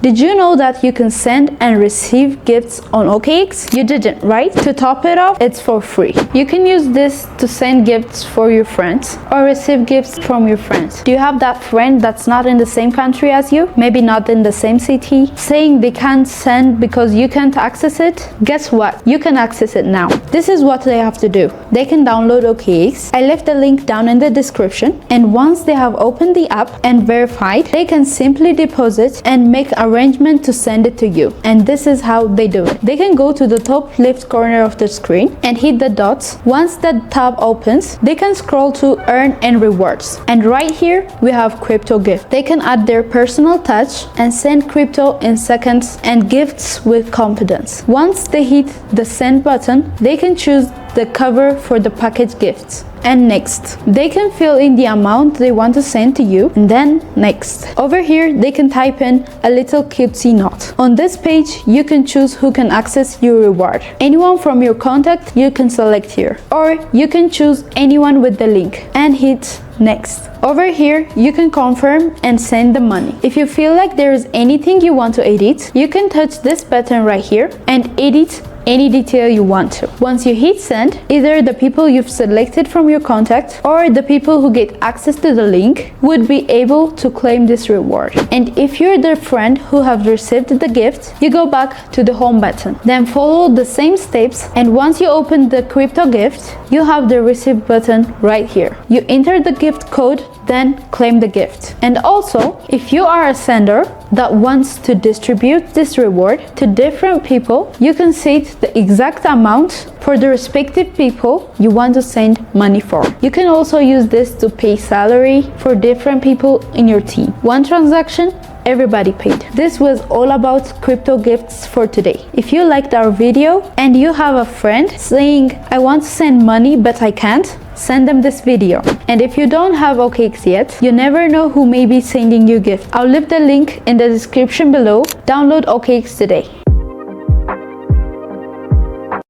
Did you know that you can send and receive gifts on OKX? You didn't, right? To top it off, it's for free. You can use this to send gifts for your friends or receive gifts from your friends. Do you have that friend that's not in the same country as you? Maybe not in the same city? Saying they can't send because you can't access it? Guess what? You can access it now. This is what they have to do. They can download OKX. I left the link down in the description. And once they have opened the app and verified, they can simply deposit and make arrangement to send it to you. And this is how they do it. They can go to the top left corner of the screen and hit the dots. Once that tab opens, they can scroll to earn and rewards. And right here we have crypto gift. They can add their personal touch and send crypto in seconds and gifts with confidence. Once they hit the send button, they can choose the cover for the package gifts. And next, they can fill in the amount they want to send to you, and then next. Over here, they can type in a little cutesy note. On this page, you can choose who can access your reward. Anyone from your contact, you can select here. Or you can choose anyone with the link and hit next. Over here, you can confirm and send the money. If you feel like there is anything you want to edit, you can touch this button right here and edit any detail you want to. Once you hit send, either the people you've selected from your contact or the people who get access to the link would be able to claim this reward. And if you're the friend who have received the gift, you go back to the home button. Then follow the same steps, and once you open the crypto gift, you have the receive button right here. You enter the gift code, then claim the gift. And also, if you are a sender that wants to distribute this reward to different people, you can set the exact amount for the respective people you want to send money for. You can also use this to pay salary for different people in your team. One transaction, everybody paid. This was all about crypto gifts for today. If you liked our video and you have a friend saying, I want to send money but I can't, send them this video. And if you don't have OKX yet, you never know who may be sending you gifts. I'll leave the link in the description below. Download OKX today.